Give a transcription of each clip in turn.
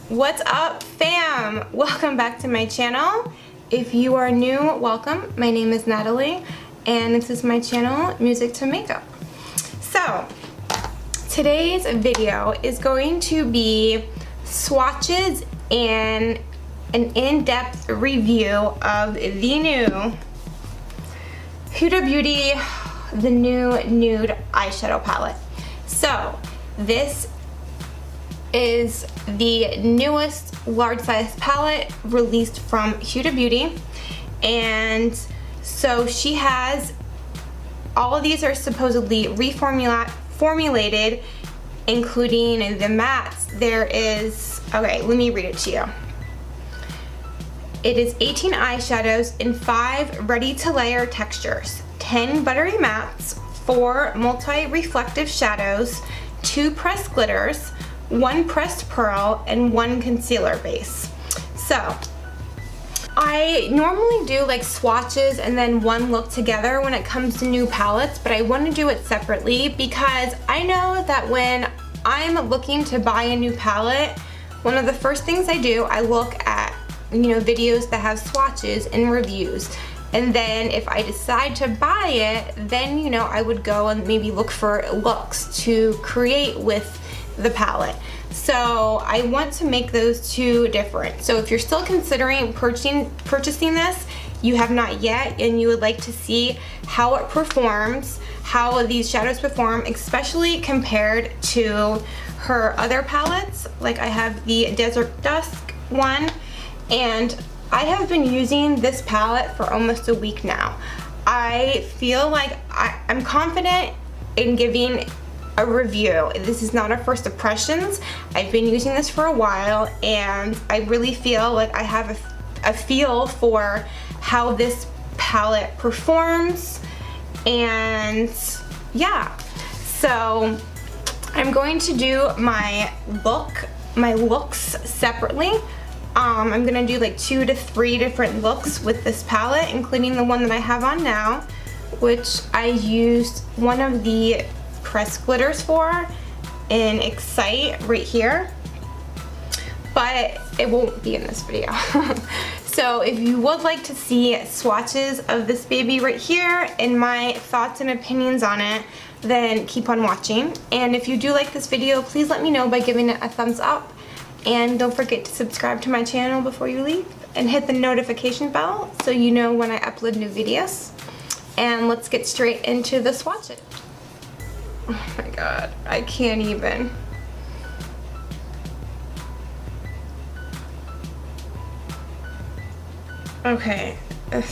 What's up, fam? Welcome back to my channel. If you are new, welcome. My name is Natalie and this is my channel, Music to Makeup. So today's video is going to be swatches and an in-depth review of the new Huda Beauty, the new Nude eyeshadow palette. So this is the newest large size palette released from Huda Beauty, and so she has all of these are supposedly reformulated, including the mattes. There is, okay, let me read it to you. It is 18 eyeshadows in 5 ready to layer textures, 10 buttery mattes, 4 multi-reflective shadows, 2 pressed glitters, 1 pressed pearl, and 1 concealer base. So I normally do like swatches and then one look together when it comes to new palettes, but I want to do it separately because I know that when I'm looking to buy a new palette, one of the first things I do, I look at, videos that have swatches and reviews. And then if I decide to buy it, then, I would go and maybe look for looks to create with the palette. So I want to make those two different. So if you're still considering purchasing this, you have not yet, and you would like to see how it performs, how these shadows perform, especially compared to her other palettes. Like I have the Desert Dusk one, and I have been using this palette for almost a week now. I feel like I'm confident in giving a review. This is not a first impressions. I've been using this for a while and I really feel like I have a feel for how this palette performs, and yeah. So I'm going to do my looks separately. I'm gonna do like 2 to 3 different looks with this palette, including the one that I have on now, which I used one of the pressed glitters for in Excite right here, but it won't be in this video. So if you would like to see swatches of this baby right here and my thoughts and opinions on it, then keep on watching. And if you do like this video, please let me know by giving it a thumbs up. And don't forget to subscribe to my channel before you leave and hit the notification bell so you know when I upload new videos. And let's get straight into the swatches. Oh my god, I can't even. Okay,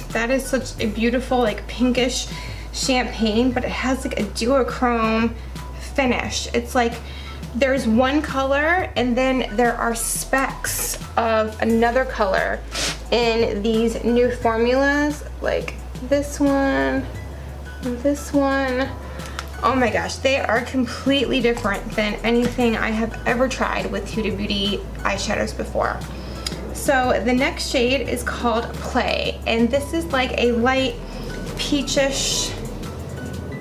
that is such a beautiful like pinkish champagne, but it has like a duochrome finish. It's like there's one color and then there are specks of another color in these new formulas, like this one, this one. Oh my gosh, they are completely different than anything I have ever tried with Huda Beauty eyeshadows before. So the next shade is called Play, and this is like a light peachish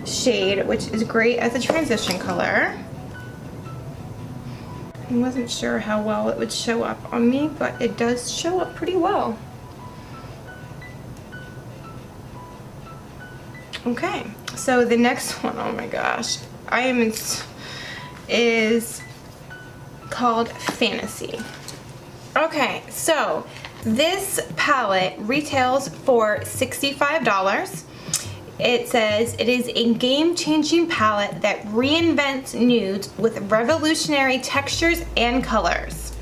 shade, which is great as a transition color. I wasn't sure how well it would show up on me, but it does show up pretty well. Okay, so the next one, oh my gosh, is called Fantasy. Okay, so this palette retails for $65. It says it is a game-changing palette that reinvents nudes with revolutionary textures and colors.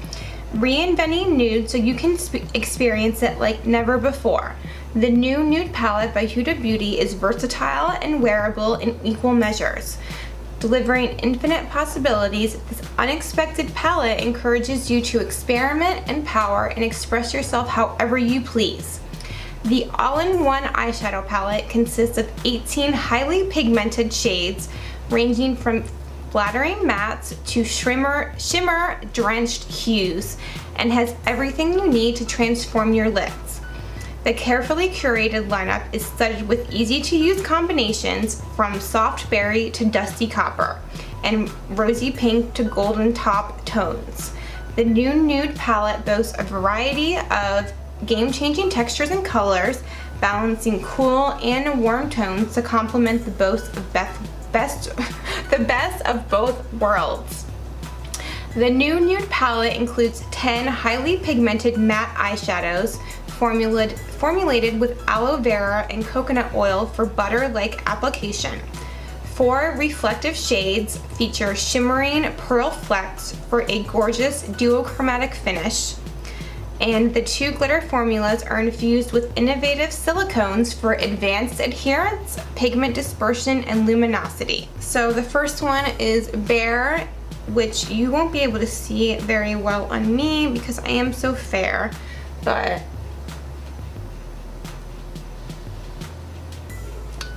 Reinventing nude so you can experience it like never before. The new Nude palette by Huda Beauty is versatile and wearable in equal measures. Delivering infinite possibilities, this unexpected palette encourages you to experiment, empower, and express yourself however you please. The all-in-one eyeshadow palette consists of 18 highly pigmented shades ranging from flattering mattes to shimmer-drenched hues, and has everything you need to transform your lids. The carefully curated lineup is studded with easy-to-use combinations from soft berry to dusty copper and rosy pink to golden top tones. The new Nude palette boasts a variety of game-changing textures and colors, balancing cool and warm tones to complement the best of both worlds. The new Nude palette includes 10 highly pigmented matte eyeshadows formulated with aloe vera and coconut oil for butter-like application. 4 reflective shades feature shimmering pearl flecks for a gorgeous duochromatic finish. And the 2 glitter formulas are infused with innovative silicones for advanced adherence, pigment dispersion, and luminosity. So the first one is Bare, which you won't be able to see very well on me because I am so fair, but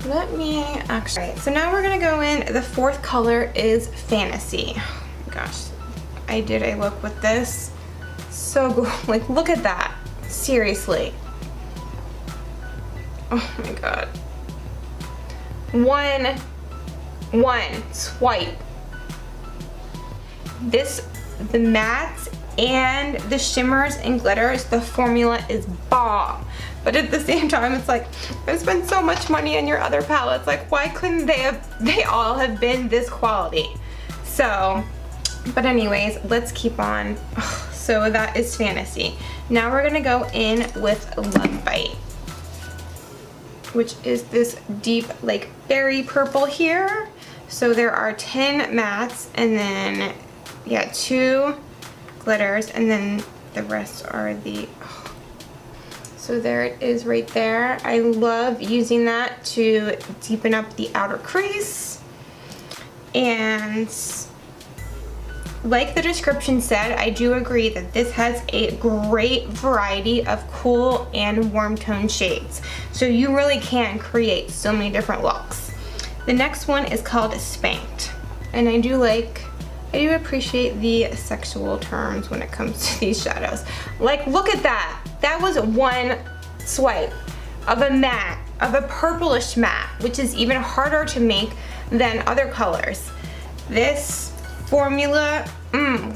let me actually, so now we're gonna go in, the 4th color is Fantasy. Oh my gosh, I did a look with this. So good, like look at that, seriously. Oh my god. One swipe. The mattes and the shimmers and glitters, the formula is bomb. But at the same time, it's like, I've spent so much money on your other palettes, like why couldn't they all have been this quality? So, but anyways, let's keep on. So that is Fantasy. Now we're gonna go in with Love Bite, which is this deep like berry purple here. So there are 10 mattes and then, yeah, 2 glitters, and then the rest are the, so there it is right there. I love using that to deepen up the outer crease. And like the description said, I do agree that this has a great variety of cool and warm tone shades. So you really can create so many different looks. The next one is called Spanked. And I do appreciate the sexual terms when it comes to these shadows. Like, look at that. That was one swipe of a matte, of a purplish matte, which is even harder to make than other colors. This formula,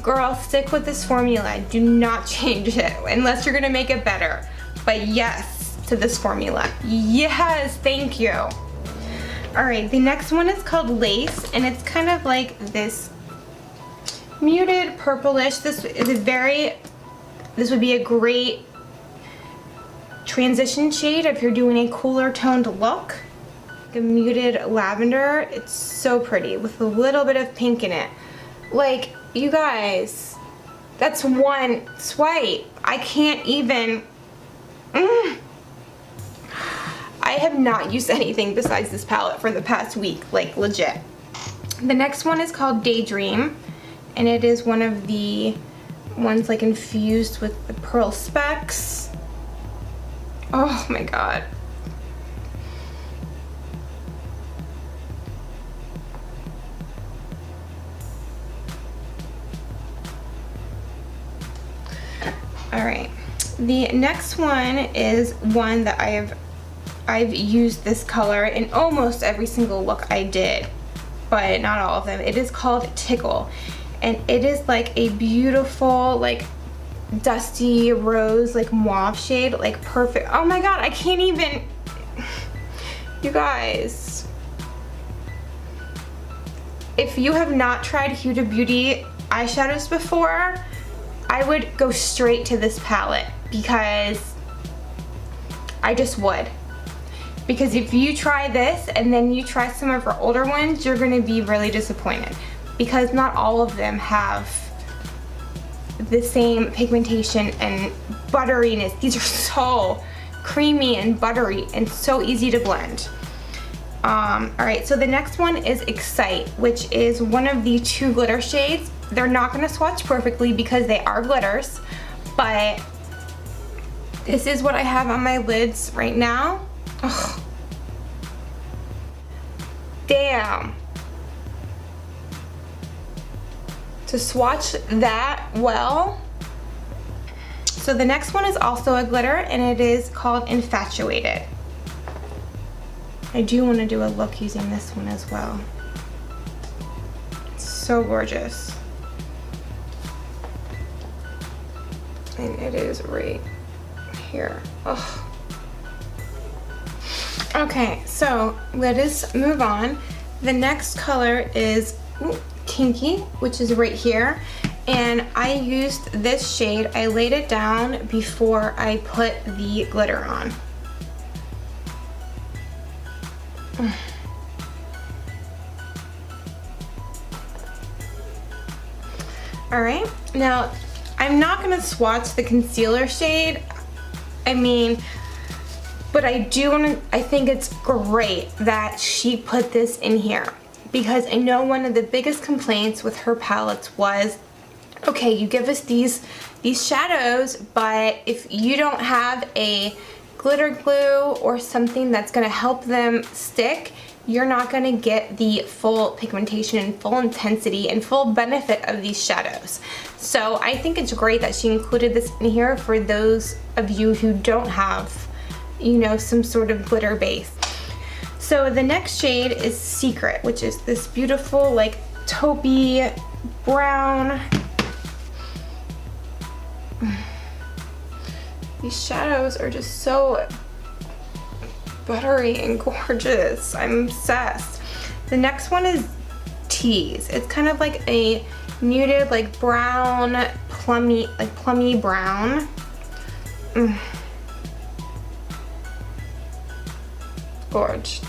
girl, stick with this formula. Do not change it unless you're gonna make it better. But yes to this formula. Yes, thank you. All right, the next one is called Lace, and it's kind of like this muted purplish. This would be a great transition shade if you're doing a cooler toned look. The muted lavender, it's so pretty with a little bit of pink in it. Like, you guys, that's one swipe. I can't even, I have not used anything besides this palette for the past week, like legit. The next one is called Daydream, and it is one of the ones like infused with the pearl specks. Oh my god. All right, the next one is one that I've used this color in almost every single look I did, but not all of them. It is called Tickle, and it is like a beautiful, like dusty rose, like mauve shade, like perfect. Oh my god, I can't even, you guys. If you have not tried Huda Beauty eyeshadows before, I would go straight to this palette because I just would. Because if you try this and then you try some of her older ones, you're gonna be really disappointed because not all of them have the same pigmentation and butteriness. These are so creamy and buttery and so easy to blend. All right, so the next one is Excite, which is one of the 2 glitter shades. They're not gonna swatch perfectly because they are glitters, but this is what I have on my lids right now. Ugh. Damn. To swatch that well. So the next one is also a glitter, and it is called Infatuated. I do want to do a look using this one as well. It's so gorgeous. And it is right here. Ugh. Okay, so let us move on. The next color is Kinky, which is right here. And I used this shade. I laid it down before I put the glitter on. All right, now I'm not gonna swatch the concealer shade. I mean, but I think it's great that she put this in here, because I know one of the biggest complaints with her palettes was, okay, you give us these shadows, but if you don't have a glitter glue or something that's gonna help them stick, you're not gonna get the full pigmentation and full intensity and full benefit of these shadows. So I think it's great that she included this in here for those of you who don't have, you know, some sort of glitter base. So the next shade is Secret, which is this beautiful like taupey brown. These shadows are just so buttery and gorgeous. I'm obsessed. The next one is Tease. It's kind of like a muted, like brown, plummy brown. Gorge.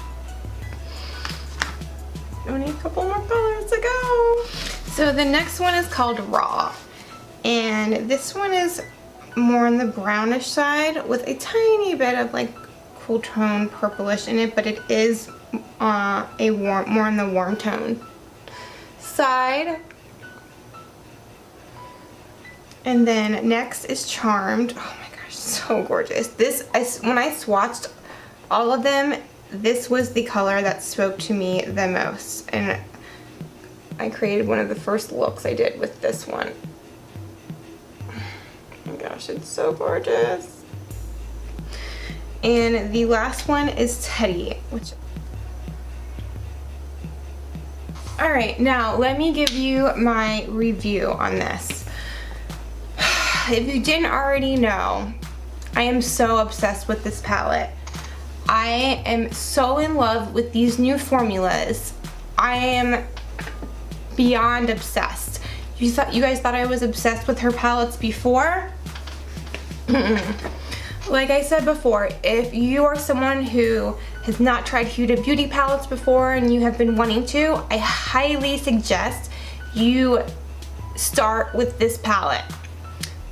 Only a couple more colors to go. So the next one is called Raw. And this one is more on the brownish side with a tiny bit of like cool tone purplish in it, but it is more on the warm tone side. And then next is Charmed. Oh my gosh, so gorgeous. When I swatched all of them, this was the color that spoke to me the most, and I created one of the first looks I did with this one. Oh my gosh, it's so gorgeous. And the last one is Teddy, which... Alright, now let me give you my review on this. If you didn't already know, I am so obsessed with this palette. I am so in love with these new formulas. I am beyond obsessed. You guys thought I was obsessed with her palettes before? Like I said before, if you are someone who has not tried Huda beauty palettes before and you have been wanting to, I highly suggest you start with this palette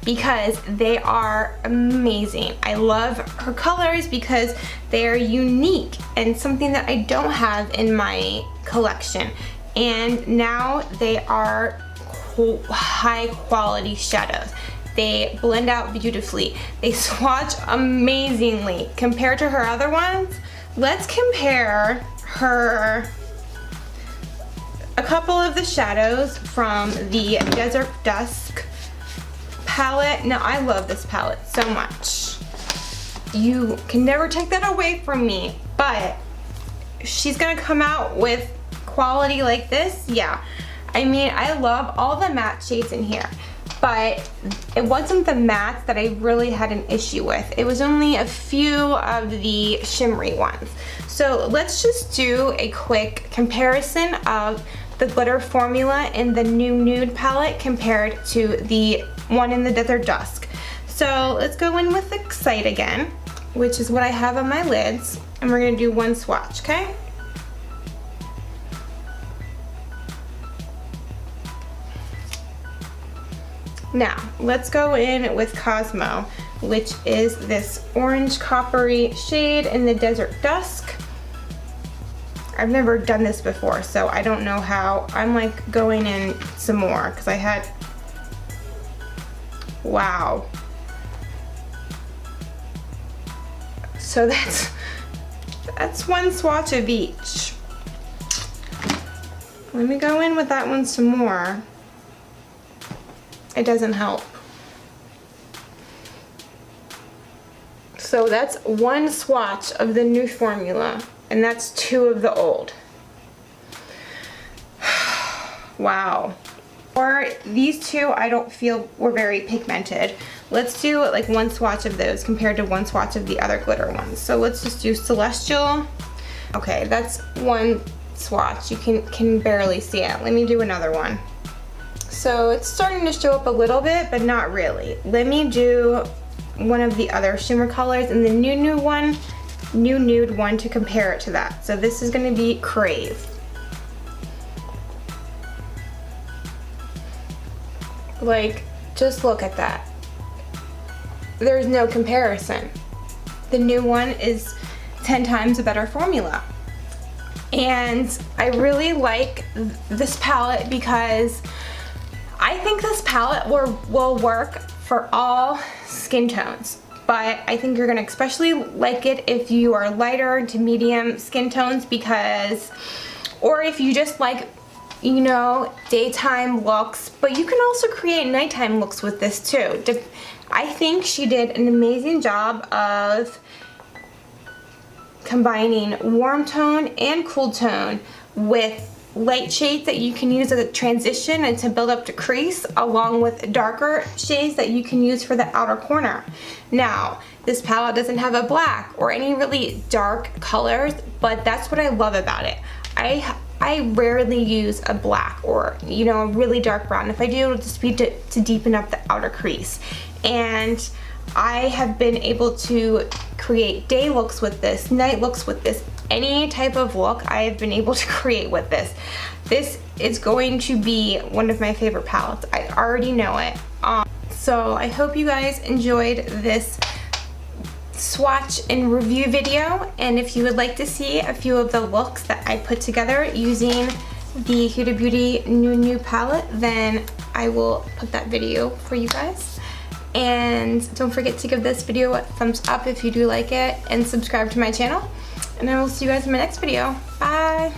because they are amazing. I love her colors because they are unique and something that I don't have in my collection. And now they are high quality shadows. They blend out beautifully. They swatch amazingly compared to her other ones. Let's compare a couple of the shadows from the Desert Dusk palette. Now I love this palette so much. You can never take that away from me, but she's gonna come out with quality like this, yeah. I mean, I love all the matte shades in here, but it wasn't the mattes that I really had an issue with. It was only a few of the shimmery ones. So let's just do a quick comparison of the glitter formula in the new Nude palette compared to the one in the Desert Dusk. So let's go in with Excite again, which is what I have on my lids, and we're gonna do one swatch, okay? Now, let's go in with Cosmo, which is this orange coppery shade in the Desert Dusk. I've never done this before, so I don't know how. I'm like going in some more because I had, wow. So that's one swatch of each. Let me go in with that one some more. It doesn't help. So that's one swatch of the new formula, and that's two of the old. Wow. Or these two I don't feel were very pigmented. Let's do like one swatch of those compared to one swatch of the other glitter ones. So let's just do Celestial. Okay, that's one swatch. You can barely see it. Let me do another one. So it's starting to show up a little bit, but not really. Let me do one of the other shimmer colors and the Nude one to compare it to that. So this is gonna be Crave. Like, just look at that. There's no comparison. The new one is 10 times a better formula. And I really like this palette because I think this palette will work for all skin tones. But I think you're gonna especially like it if you are lighter to medium skin tones or if you just like, you know, daytime looks, but you can also create nighttime looks with this too. I think she did an amazing job of combining warm tone and cool tone with light shades that you can use as a transition and to build up to crease, along with darker shades that you can use for the outer corner. Now, this palette doesn't have a black or any really dark colors, but that's what I love about it. I rarely use a black or, you know, a really dark brown. If I do, it'll just be to deepen up the outer crease. And I have been able to create day looks with this, night looks with this, any type of look I have been able to create with this. This is going to be one of my favorite palettes. I already know it. So I hope you guys enjoyed this swatch and review video, and if you would like to see a few of the looks that I put together using the Huda Beauty Nude palette, then I will put that video for you guys. And don't forget to give this video a thumbs up if you do like it, and subscribe to my channel, and I will see you guys in my next video. Bye!